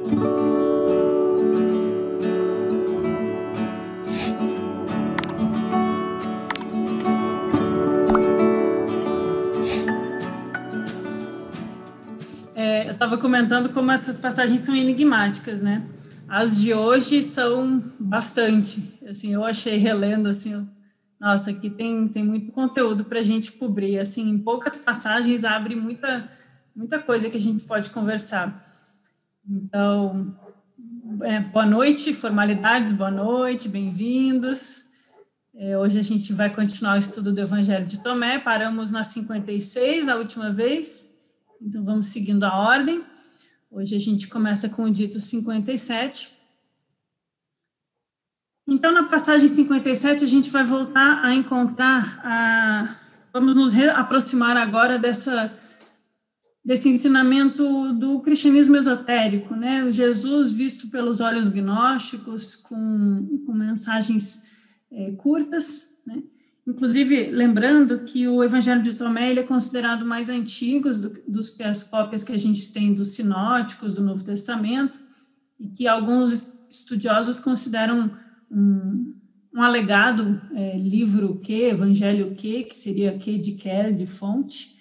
Eu estava comentando como essas passagens são enigmáticas, né? As de hoje são bastante. Assim, eu achei relendo assim, nossa, aqui tem muito conteúdo para a gente cobrir. Assim, em poucas passagens abre muita coisa que a gente pode conversar. Então, boa noite, formalidades, boa noite, bem-vindos. Hoje a gente vai continuar o estudo do Evangelho de Tomé. Paramos na 56 na última vez. Então, vamos seguindo a ordem. Hoje a gente começa com o dito 57. Então, na passagem 57, a gente vai voltar a encontrar, vamos nos aproximar agora desse ensinamento do cristianismo esotérico, né? O Jesus visto pelos olhos gnósticos, com mensagens curtas, né? Inclusive, lembrando que o Evangelho de Tomé ele é considerado mais antigo dos que as cópias que a gente tem dos sinóticos, do Novo Testamento, e que alguns estudiosos consideram um alegado livro Evangelho que seria de Kell, de fonte,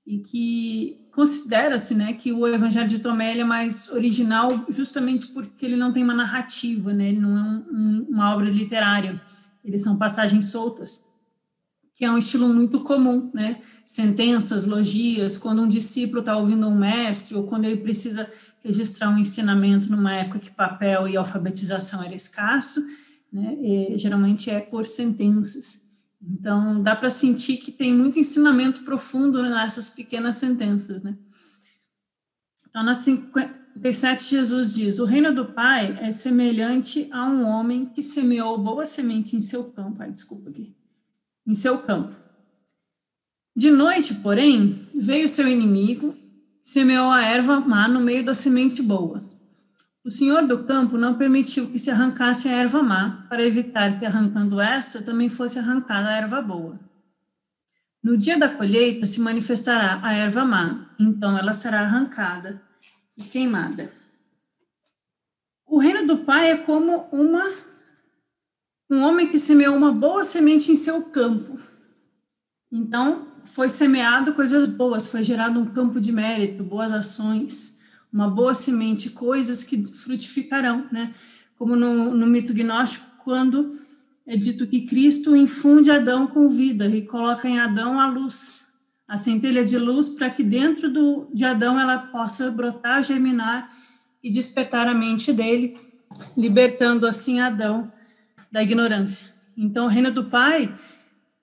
e que considera-se, né, que o Evangelho de Tomé ele é mais original justamente porque ele não tem uma narrativa, né, ele não é uma obra literária, eles são passagens soltas, que é um estilo muito comum, né? Sentenças, logias, quando um discípulo está ouvindo um mestre, ou quando ele precisa registrar um ensinamento numa época que papel e alfabetização era escasso, né? Geralmente é por sentenças. Então, dá para sentir que tem muito ensinamento profundo nessas pequenas sentenças, né? Então, na 57, Jesus diz: o reino do Pai é semelhante a um homem que semeou boa semente em seu campo. Em seu campo. De noite, porém, veio seu inimigo, semeou a erva má no meio da semente boa. O senhor do campo não permitiu que se arrancasse a erva má, para evitar que, arrancando esta, também fosse arrancada a erva boa. No dia da colheita se manifestará a erva má, então ela será arrancada e queimada. O reino do Pai é como um homem que semeou uma boa semente em seu campo. Então, foi semeado coisas boas, foi gerado um campo de mérito, boas ações, uma boa semente, coisas que frutificarão, né? Como no mito gnóstico, quando é dito que Cristo infunde Adão com vida e coloca em Adão a luz, a centelha de luz, para que dentro de Adão ela possa brotar, germinar e despertar a mente dele, libertando assim Adão da ignorância. Então, o reino do Pai,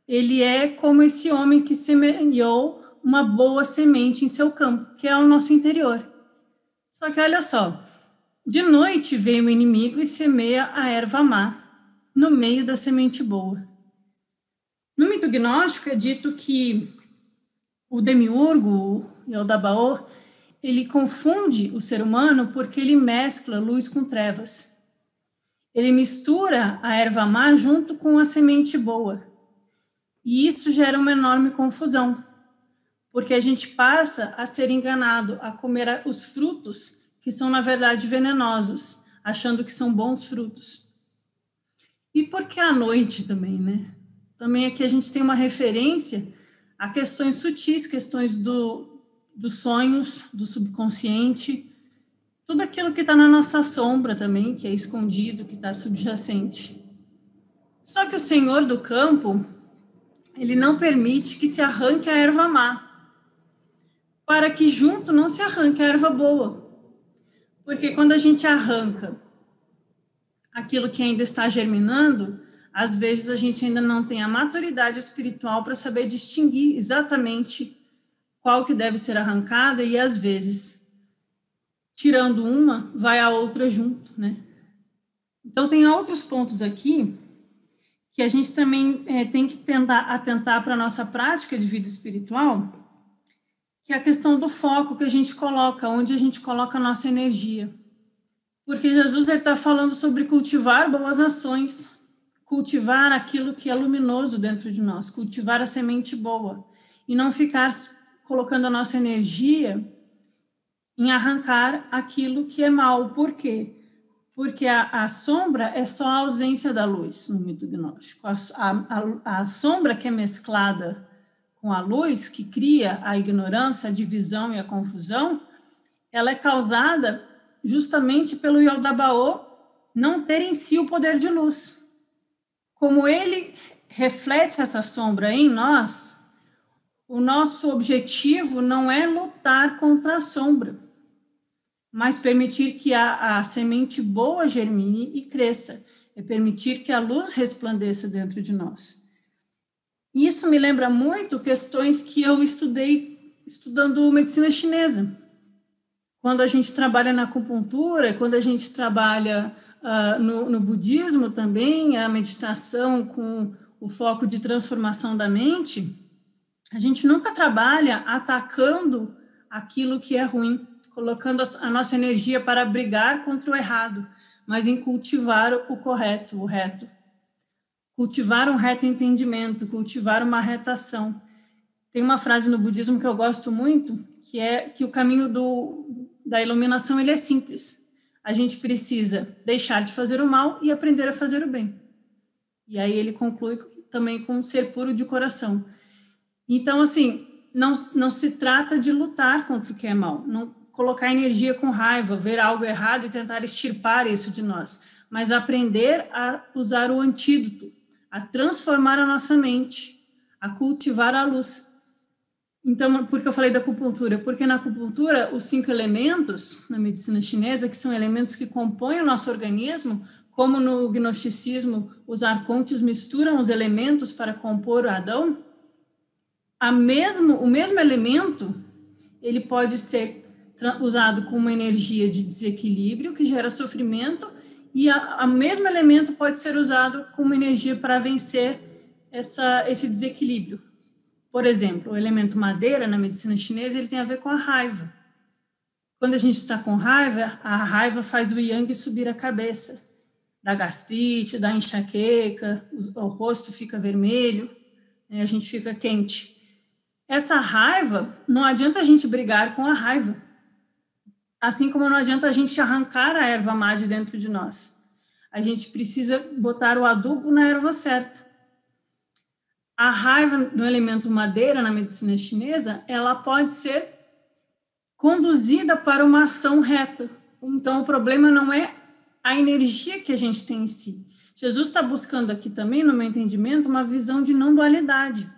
ele é como esse homem que semeou uma boa semente em seu campo, que é o nosso interior. Só que olha só, de noite vem o inimigo e semeia a erva má no meio da semente boa. No mito gnóstico é dito que o demiurgo, o Yaldabaoth, ele confunde o ser humano porque ele mescla luz com trevas. Ele mistura a erva má junto com a semente boa. E isso gera uma enorme confusão, porque a gente passa a ser enganado, a comer os frutos que são, na verdade, venenosos, achando que são bons frutos. E por que à noite também, né? Também aqui a gente tem uma referência a questões sutis, questões dos sonhos, do subconsciente, tudo aquilo que está na nossa sombra também, que é escondido, que está subjacente. Só que o Senhor do campo, ele não permite que se arranque a erva má, para que junto não se arranque a erva boa. Porque quando a gente arranca aquilo que ainda está germinando, às vezes a gente ainda não tem a maturidade espiritual para saber distinguir exatamente qual que deve ser arrancada, e às vezes, tirando uma, vai a outra junto, né? Então, tem outros pontos aqui que a gente também tem que tentar atentar para a nossa prática de vida espiritual, que é a questão do foco que a gente coloca, onde a gente coloca a nossa energia. Porque Jesus está falando sobre cultivar boas ações, cultivar aquilo que é luminoso dentro de nós, cultivar a semente boa, e não ficar colocando a nossa energia em arrancar aquilo que é mal. Por quê? Porque a sombra é só a ausência da luz no mito gnóstico. A sombra que é mesclada com a luz, que cria a ignorância, a divisão e a confusão, ela é causada justamente pelo Yaldabaoth não ter em si o poder de luz. Como ele reflete essa sombra em nós, o nosso objetivo não é lutar contra a sombra, mas permitir que a semente boa germine e cresça, é permitir que a luz resplandeça dentro de nós. Isso me lembra muito questões que eu estudei estudando medicina chinesa. Quando a gente trabalha na acupuntura, quando a gente trabalha no budismo também, a meditação com o foco de transformação da mente, a gente nunca trabalha atacando aquilo que é ruim, colocando a nossa energia para brigar contra o errado, mas em cultivar o correto, o reto. Cultivar um reto entendimento, cultivar uma reta ação. Tem uma frase no budismo que eu gosto muito, que é que o caminho da iluminação ele é simples. A gente precisa deixar de fazer o mal e aprender a fazer o bem. E aí ele conclui também com ser puro de coração. Então, assim, não se trata de lutar contra o que é mal, não colocar energia com raiva, ver algo errado e tentar extirpar isso de nós, mas aprender a usar o antídoto, a transformar a nossa mente, a cultivar a luz. Então, por que eu falei da acupuntura? Porque na acupuntura, os 5 elementos, na medicina chinesa, que são elementos que compõem o nosso organismo, como no gnosticismo, os arcontes misturam os elementos para compor o Adão, o mesmo elemento, ele pode ser usado com uma energia de desequilíbrio, que gera sofrimento, e o mesmo elemento pode ser usado com uma energia para vencer esse desequilíbrio. Por exemplo, o elemento madeira, na medicina chinesa, ele tem a ver com a raiva. Quando a gente está com raiva, a raiva faz o yang subir a cabeça, dá gastrite, dá enxaqueca, o rosto fica vermelho, a gente fica quente. Essa raiva, não adianta a gente brigar com a raiva, assim como não adianta a gente arrancar a erva má de dentro de nós. A gente precisa botar o adubo na erva certa. A raiva no elemento madeira, na medicina chinesa, ela pode ser conduzida para uma ação reta. Então, o problema não é a energia que a gente tem em si. Jesus está buscando aqui também, no meu entendimento, uma visão de não dualidade.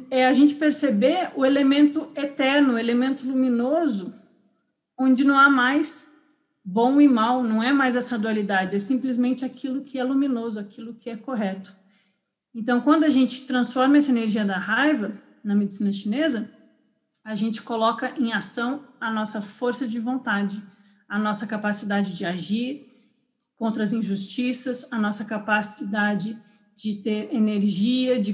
É a gente perceber o elemento eterno, o elemento luminoso, onde não há mais bom e mal, não é mais essa dualidade, é simplesmente aquilo que é luminoso, aquilo que é correto. Então, quando a gente transforma essa energia da raiva, na medicina chinesa, a gente coloca em ação a nossa força de vontade, a nossa capacidade de agir contra as injustiças, a nossa capacidade de ter energia, de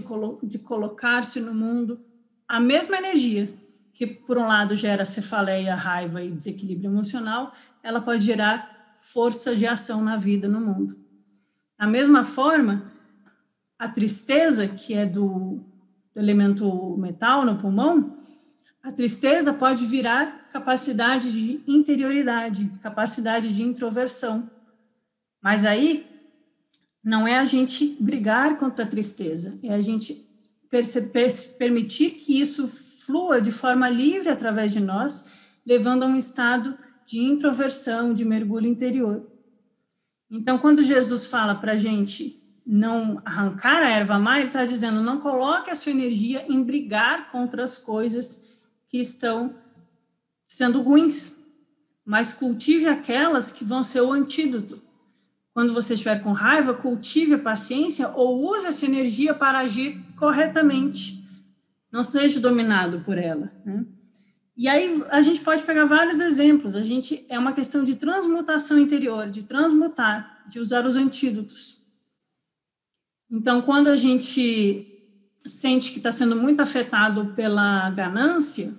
colocar-se no mundo. A mesma energia que, por um lado, gera cefaleia, raiva e desequilíbrio emocional, ela pode gerar força de ação na vida, no mundo. Da mesma forma, a tristeza, que é do elemento metal no pulmão, a tristeza pode virar capacidade de interioridade, capacidade de introversão. Mas aí não é a gente brigar contra a tristeza, é a gente permitir que isso flua de forma livre através de nós, levando a um estado de introversão, de mergulho interior. Então, quando Jesus fala para a gente não arrancar a erva má, ele está dizendo, não coloque a sua energia em brigar contra as coisas que estão sendo ruins, mas cultive aquelas que vão ser o antídoto. Quando você estiver com raiva, cultive a paciência ou use essa energia para agir corretamente. Não seja dominado por ela, né? E aí a gente pode pegar vários exemplos. É uma questão de transmutação interior, de transmutar, de usar os antídotos. Então, quando a gente sente que está sendo muito afetado pela ganância,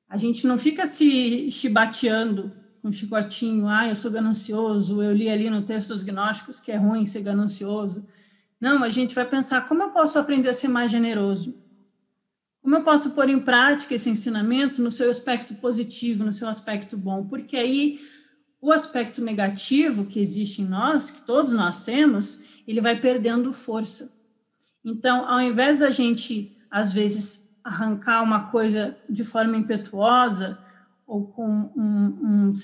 a gente não fica se chibateando com chicotinho, eu sou ganancioso, eu li ali no texto dos gnósticos que é ruim ser ganancioso. Não, a gente vai pensar, como eu posso aprender a ser mais generoso? Como eu posso pôr em prática esse ensinamento no seu aspecto positivo, no seu aspecto bom? Porque aí o aspecto negativo que existe em nós, que todos nós temos, ele vai perdendo força. Então, ao invés da gente, às vezes, arrancar uma coisa de forma impetuosa ou com uma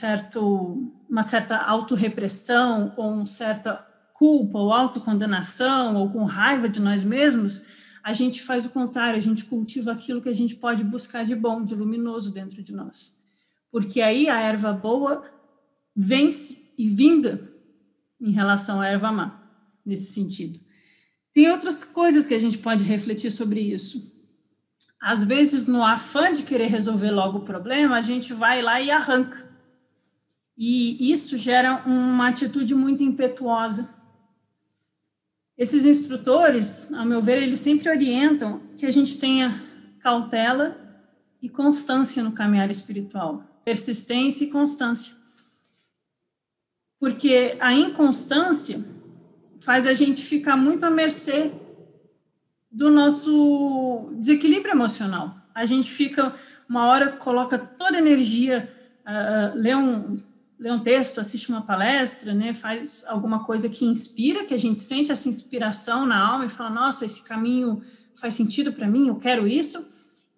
certa autorrepressão ou uma certa culpa ou autocondenação ou com raiva de nós mesmos, a gente faz o contrário, a gente cultiva aquilo que a gente pode buscar de bom, de luminoso dentro de nós. Porque aí a erva boa vence e vinga em relação à erva má, nesse sentido. Tem outras coisas que a gente pode refletir sobre isso. Às vezes, no afã de querer resolver logo o problema, a gente vai lá e arranca. E isso gera uma atitude muito impetuosa. Esses instrutores, a meu ver, eles sempre orientam que a gente tenha cautela e constância no caminhar espiritual. Persistência e constância. Porque a inconstância faz a gente ficar muito à mercê do nosso desequilíbrio emocional. A gente fica, uma hora, coloca toda a energia, lê um texto, assiste uma palestra, né, faz alguma coisa que inspira, que a gente sente essa inspiração na alma e fala, nossa, esse caminho faz sentido para mim, eu quero isso,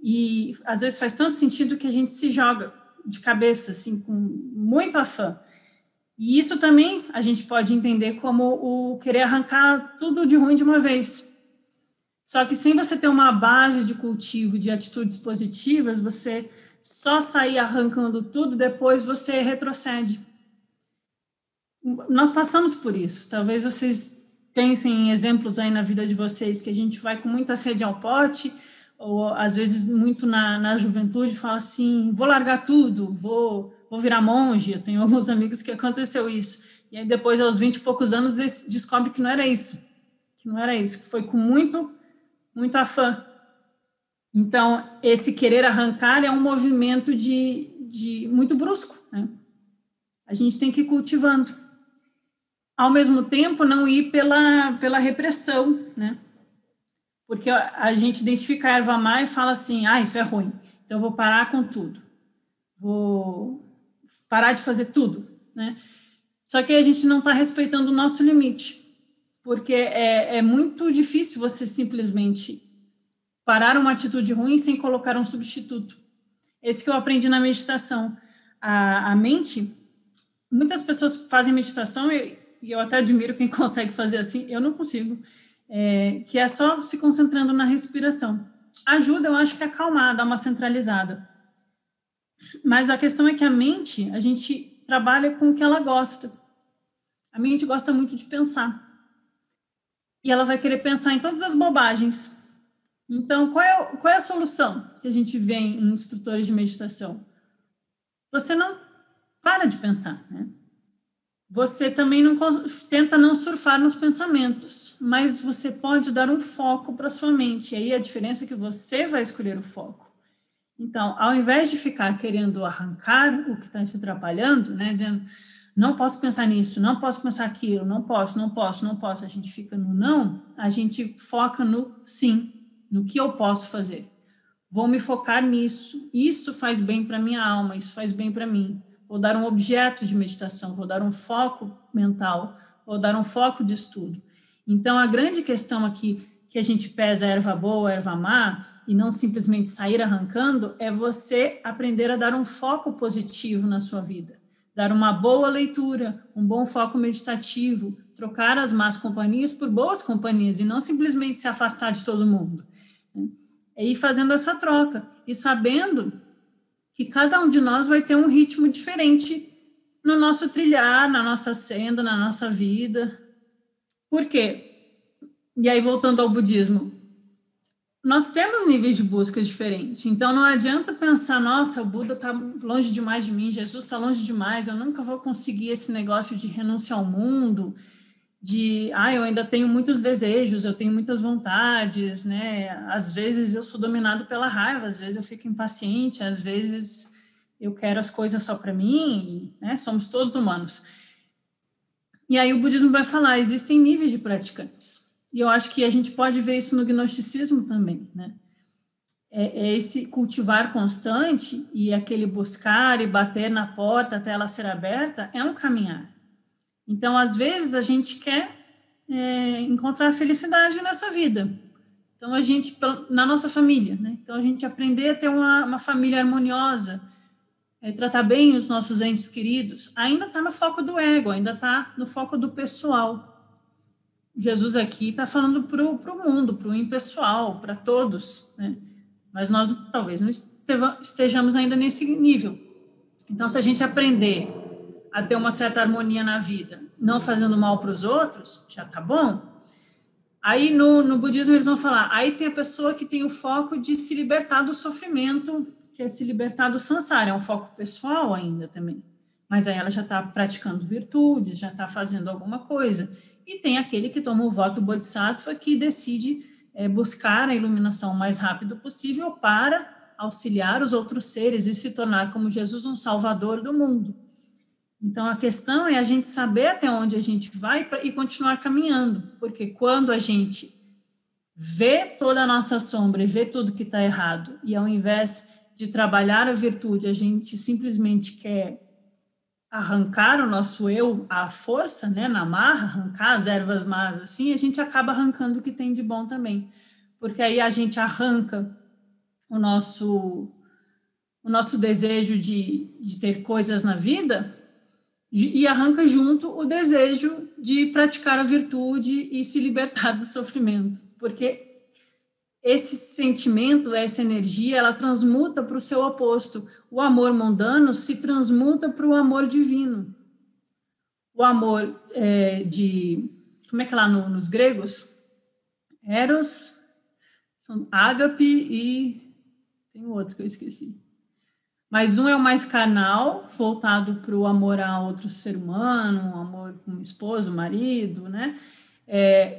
e às vezes faz tanto sentido que a gente se joga de cabeça, assim, com muito afã. E isso também a gente pode entender como o querer arrancar tudo de ruim de uma vez. Só que sem você ter uma base de cultivo de atitudes positivas, você só sair arrancando tudo, depois você retrocede. Nós passamos por isso. Talvez vocês pensem em exemplos aí na vida de vocês, que a gente vai com muita sede ao pote, ou às vezes muito na juventude, fala assim, vou largar tudo, vou virar monge. Eu tenho alguns amigos que aconteceu isso. E aí depois, aos 20 e poucos anos, descobre que não era isso. Que não era isso, que foi com muito afã. Então, esse querer arrancar é um movimento de muito brusco, né? A gente tem que ir cultivando. Ao mesmo tempo, não ir pela repressão, né? Porque a gente identifica a erva má e fala assim, isso é ruim, então eu vou parar com tudo. Vou parar de fazer tudo, né? Só que a gente não está respeitando o nosso limite, porque é muito difícil você simplesmente parar uma atitude ruim sem colocar um substituto. Esse que eu aprendi na meditação. A mente, muitas pessoas fazem meditação e eu até admiro quem consegue fazer assim, eu não consigo, que é só se concentrando na respiração. Ajuda, eu acho que a acalmar, dar uma centralizada. Mas a questão é que a mente, a gente trabalha com o que ela gosta. A mente gosta muito de pensar. E ela vai querer pensar em todas as bobagens. Então, qual é a solução que a gente vê em instrutores de meditação? Você não para de pensar, né? Você também tenta não surfar nos pensamentos, mas você pode dar um foco para sua mente. E aí a diferença é que você vai escolher o foco. Então, ao invés de ficar querendo arrancar o que está te atrapalhando, né, dizendo, não posso pensar nisso, não posso pensar aquilo, não posso, a gente fica no não, a gente foca no sim, no que eu posso fazer. Vou me focar nisso, isso faz bem para minha alma, isso faz bem para mim. Vou dar um objeto de meditação, vou dar um foco mental, vou dar um foco de estudo. Então, a grande questão aqui, que a gente pesa a erva boa, a erva má, e não simplesmente sair arrancando, é você aprender a dar um foco positivo na sua vida. Dar uma boa leitura, um bom foco meditativo, trocar as más companhias por boas companhias, e não simplesmente se afastar de todo mundo. É ir fazendo essa troca, e sabendo que cada um de nós vai ter um ritmo diferente no nosso trilhar, na nossa senda, na nossa vida. Por quê? E aí, voltando ao budismo, nós temos níveis de busca diferentes, então não adianta pensar, nossa, o Buda está longe demais de mim, Jesus está longe demais, eu nunca vou conseguir esse negócio de renúncia ao mundo, eu ainda tenho muitos desejos, eu tenho muitas vontades, né? Às vezes eu sou dominado pela raiva, às vezes eu fico impaciente, às vezes eu quero as coisas só para mim, né? Somos todos humanos. E aí o budismo vai falar, existem níveis de praticantes. E eu acho que a gente pode ver isso no gnosticismo também, né? é esse cultivar constante e aquele buscar e bater na porta até ela ser aberta, é um caminhar. Então, às vezes, a gente quer encontrar a felicidade nessa vida. Então, a gente, na nossa família, né? Então, a gente aprender a ter uma família harmoniosa, tratar bem os nossos entes queridos, ainda está no foco do ego, ainda está no foco do pessoal. Jesus aqui está falando para o mundo, para o impessoal, para todos, né? Mas nós talvez não estejamos ainda nesse nível. Então, se a gente aprender a ter uma certa harmonia na vida, não fazendo mal para os outros, já está bom. Aí, no budismo, eles vão falar, aí tem a pessoa que tem o foco de se libertar do sofrimento, que é se libertar do samsara, é um foco pessoal ainda também. Mas aí ela já está praticando virtude, já está fazendo alguma coisa. E tem aquele que toma o voto bodhisattva, que decide buscar a iluminação o mais rápido possível para auxiliar os outros seres e se tornar, como Jesus, um salvador do mundo. Então, a questão é a gente saber até onde a gente vai e continuar caminhando, porque quando a gente vê toda a nossa sombra e vê tudo que está errado, e ao invés de trabalhar a virtude, a gente simplesmente quer arrancar o nosso eu à força, né, na marra, arrancar as ervas más, assim, a gente acaba arrancando o que tem de bom também, porque aí a gente arranca o nosso desejo de ter coisas na vida e arranca junto o desejo de praticar a virtude e se libertar do sofrimento, porque esse sentimento, essa energia, ela transmuta para o seu oposto. O amor mundano se transmuta para o amor divino. O amor como é que é lá nos gregos? Eros, ágape e tem outro que eu esqueci. Mas um é o mais carnal, voltado para o amor a outro ser humano, um amor com o esposo, marido, né?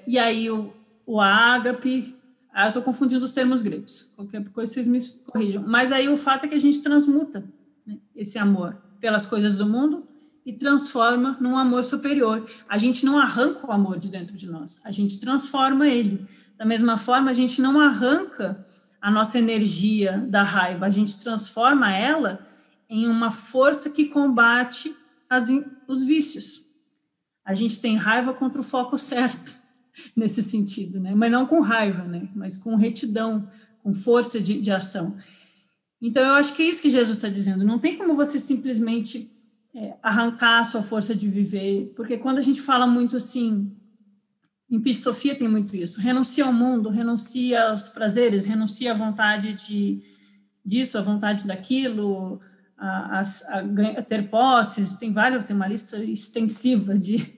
E aí o ágape, eu estou confundindo os termos gregos, qualquer coisa vocês me corrijam. Mas aí o fato é que a gente transmuta, né, esse amor pelas coisas do mundo e transforma num amor superior. A gente não arranca o amor de dentro de nós, a gente transforma ele. Da mesma forma, a gente não arranca a nossa energia da raiva, a gente transforma ela em uma força que combate os vícios. A gente tem raiva contra o foco certo, nesse sentido, né? Mas não com raiva, né? Mas com retidão, com força de ação. Então, eu acho que é isso que Jesus está dizendo. Não tem como você simplesmente arrancar a sua força de viver, porque quando a gente fala muito assim, em Pisofia tem muito isso, renuncia ao mundo, renuncia aos prazeres, renuncia à vontade disso, à vontade daquilo, a ter posses, tem uma lista extensiva de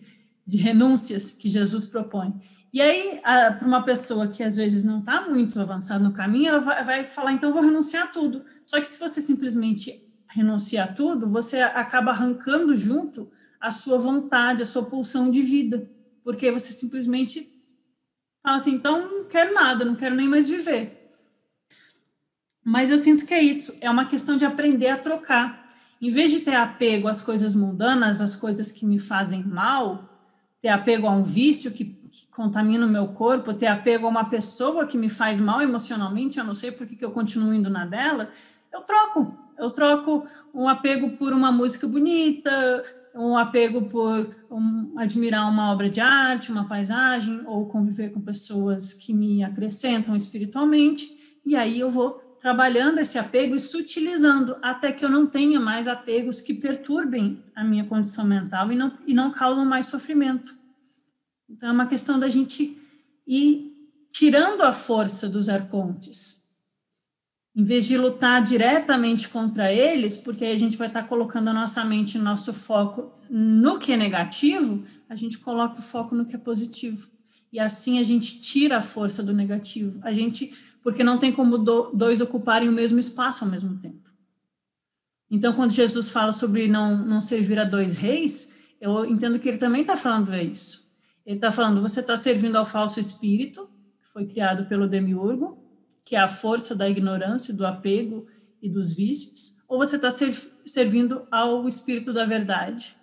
renúncias que Jesus propõe. E aí, para uma pessoa que às vezes não está muito avançada no caminho, ela vai falar, então vou renunciar a tudo. Só que se você simplesmente renunciar a tudo, você acaba arrancando junto a sua vontade, a sua pulsão de vida, porque você simplesmente fala assim, então não quero nada, não quero nem mais viver. Mas eu sinto que é isso, é uma questão de aprender a trocar. Em vez de ter apego às coisas mundanas, às coisas que me fazem mal, ter apego a um vício que contamina o meu corpo, ter apego a uma pessoa que me faz mal emocionalmente, eu não sei por que eu continuo indo na dela, eu troco um apego por uma música bonita, um apego por admirar uma obra de arte, uma paisagem, ou conviver com pessoas que me acrescentam espiritualmente, e aí eu vou trabalhando esse apego e sutilizando até que eu não tenha mais apegos que perturbem a minha condição mental e não causam mais sofrimento. Então, é uma questão da gente ir tirando a força dos arcontes. Em vez de lutar diretamente contra eles, porque aí a gente vai estar colocando a nossa mente, nosso foco no que é negativo, a gente coloca o foco no que é positivo. E assim a gente tira a força do negativo. Porque não tem como dois ocuparem o mesmo espaço ao mesmo tempo. Então, quando Jesus fala sobre não servir a dois reis, eu entendo que ele também está falando isso. Ele está falando, você está servindo ao falso espírito, que foi criado pelo demiurgo, que é a força da ignorância, do apego e dos vícios, ou você está servindo ao espírito da verdade.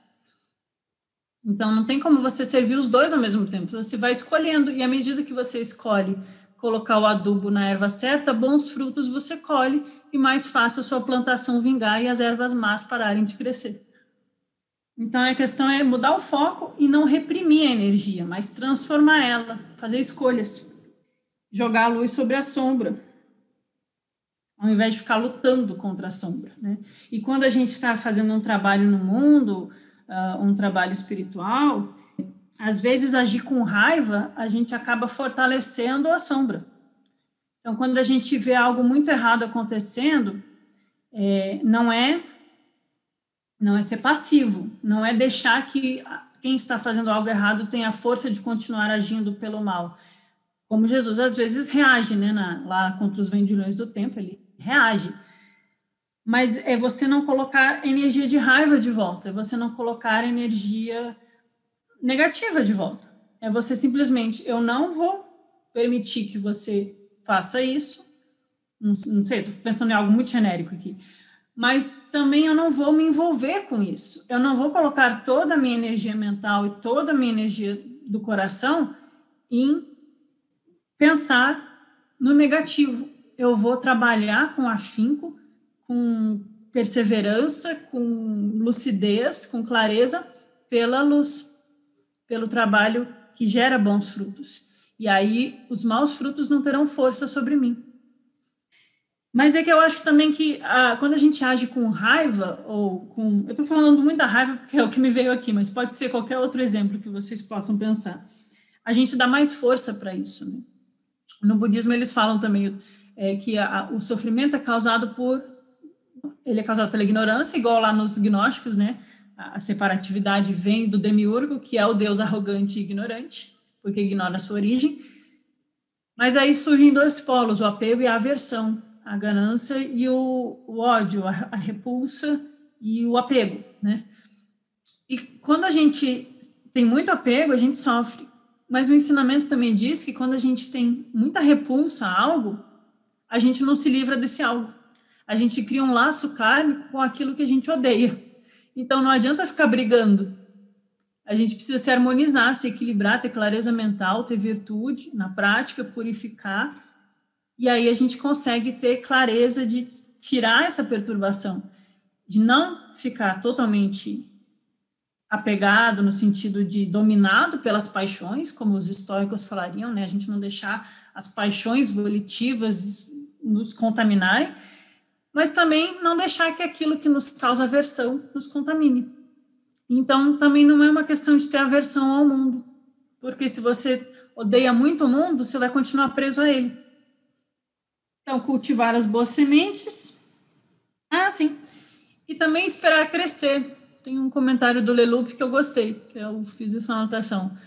Então, não tem como você servir os dois ao mesmo tempo, você vai escolhendo, e à medida que você escolhe colocar o adubo na erva certa, bons frutos você colhe e mais fácil a sua plantação vingar e as ervas más pararem de crescer. Então, a questão é mudar o foco e não reprimir a energia, mas transformar ela, fazer escolhas, jogar a luz sobre a sombra, ao invés de ficar lutando contra a sombra, né? E quando a gente está fazendo um trabalho no mundo, um trabalho espiritual, às vezes agir com raiva, a gente acaba fortalecendo a sombra. Então, quando a gente vê algo muito errado acontecendo, não é ser passivo, não é deixar que quem está fazendo algo errado tenha a força de continuar agindo pelo mal. Como Jesus às vezes reage, né, lá contra os vendilhões do templo, ele reage. Mas é você não colocar energia de raiva de volta, é você não colocar energia negativa de volta. É você simplesmente, eu não vou permitir que você faça isso, não sei, estou pensando em algo muito genérico aqui, mas também eu não vou me envolver com isso. Eu não vou colocar toda a minha energia mental e toda a minha energia do coração em pensar no negativo. Eu vou trabalhar com afinco, com perseverança, com lucidez, com clareza, pela luz, pelo trabalho que gera bons frutos. E aí os maus frutos não terão força sobre mim. Mas é que eu acho também que quando a gente age com raiva, ou com... Eu estou falando muito da raiva porque é o que me veio aqui, mas pode ser qualquer outro exemplo que vocês possam pensar. A gente dá mais força para isso, né? No budismo eles falam também que o sofrimento é causado pela ignorância, igual lá nos gnósticos, né? A separatividade vem do demiurgo, que é o Deus arrogante e ignorante, porque ignora a sua origem. Mas aí surgem dois polos, o apego e a aversão, a ganância e o ódio, a repulsa e o apego, né? E quando a gente tem muito apego, a gente sofre. Mas o ensinamento também diz que quando a gente tem muita repulsa a algo, a gente não se livra desse algo. A gente cria um laço kármico com aquilo que a gente odeia. Então não adianta ficar brigando. A gente precisa se harmonizar, se equilibrar, ter clareza mental, ter virtude na prática, purificar. E aí a gente consegue ter clareza de tirar essa perturbação, de não ficar totalmente apegado no sentido de dominado pelas paixões, como os estoicos falariam, né? A gente não deixar as paixões volitivas nos contaminarem, mas também não deixar que aquilo que nos causa aversão nos contamine. Então, também não é uma questão de ter aversão ao mundo, porque se você odeia muito o mundo, você vai continuar preso a ele. Então, cultivar as boas sementes. Sim. E também esperar crescer. Tem um comentário do Leloup que eu gostei, que eu fiz essa anotação.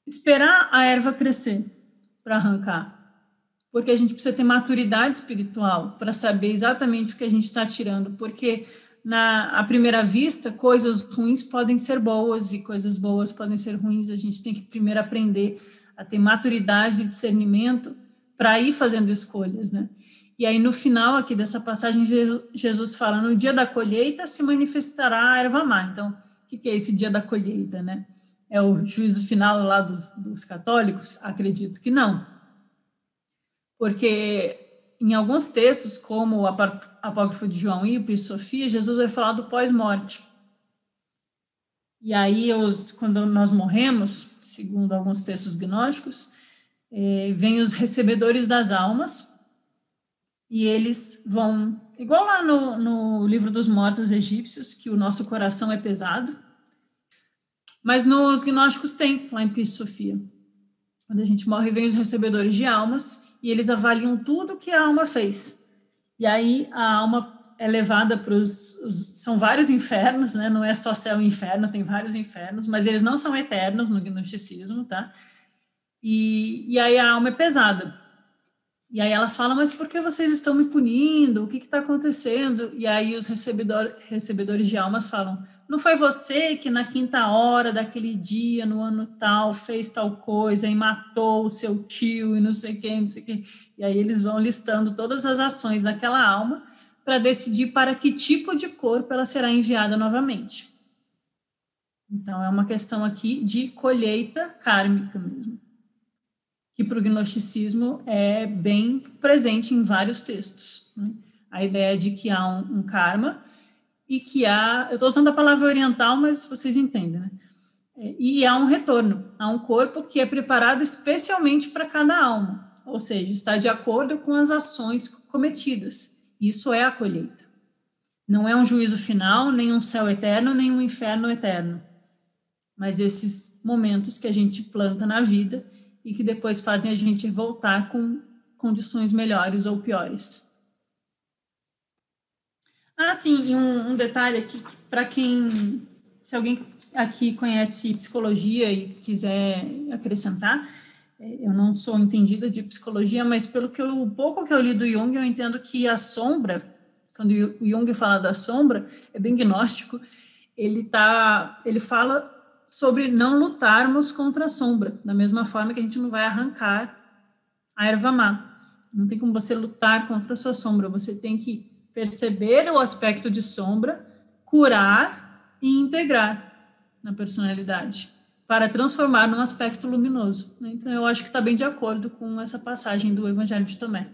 Esperar a erva crescer para arrancar. Porque a gente precisa ter maturidade espiritual para saber exatamente o que a gente está tirando. Porque, à primeira vista, coisas ruins podem ser boas e coisas boas podem ser ruins. A gente tem que primeiro aprender a ter maturidade e discernimento para ir fazendo escolhas, né? E aí, no final aqui dessa passagem, Jesus fala, no dia da colheita se manifestará a erva má. Então, o que é esse dia da colheita, né? É o juízo final lá dos católicos? Acredito que não. Porque em alguns textos, como o Apócrifo de João e o Sofia, Jesus vai falar do pós-morte. E aí, quando nós morremos, segundo alguns textos gnósticos, vêm os recebedores das almas, e eles vão, igual lá no livro dos mortos egípcios, que o nosso coração é pesado, mas nos gnósticos tem, lá em Sofia. Quando a gente morre, vem os recebedores de almas, e eles avaliam tudo que a alma fez. E aí a alma é levada para são vários infernos, né? Não é só céu e inferno, tem vários infernos, mas eles não são eternos no gnosticismo, tá? E aí a alma é pesada. E aí ela fala, mas por que vocês estão me punindo? O que está acontecendo? E aí os recebedores de almas falam, não foi você que na quinta hora daquele dia, no ano tal, fez tal coisa e matou o seu tio e não sei quem, não sei quem. E aí eles vão listando todas as ações daquela alma para decidir para que tipo de corpo ela será enviada novamente. Então, é uma questão aqui de colheita kármica mesmo. que para o gnosticismo é bem presente em vários textos, né? A ideia de que há um karma e que eu estou usando a palavra oriental, mas vocês entendem, né? E há um retorno, há um corpo que é preparado especialmente para cada alma, ou seja, está de acordo com as ações cometidas. Isso é a colheita. Não é um juízo final, nem um céu eterno, nem um inferno eterno, mas esses momentos que a gente planta na vida e que depois fazem a gente voltar com condições melhores ou piores. Sim, e um detalhe aqui, para quem, se alguém aqui conhece psicologia e quiser acrescentar, eu não sou entendida de psicologia, mas pelo pouco que eu li do Jung, eu entendo que a sombra, quando o Jung fala da sombra, é bem gnóstico, ele fala sobre não lutarmos contra a sombra, da mesma forma que a gente não vai arrancar a erva má. Não tem como você lutar contra a sua sombra, você tem que perceber o aspecto de sombra, curar e integrar na personalidade, para transformar num aspecto luminoso. Então, eu acho que está bem de acordo com essa passagem do Evangelho de Tomé.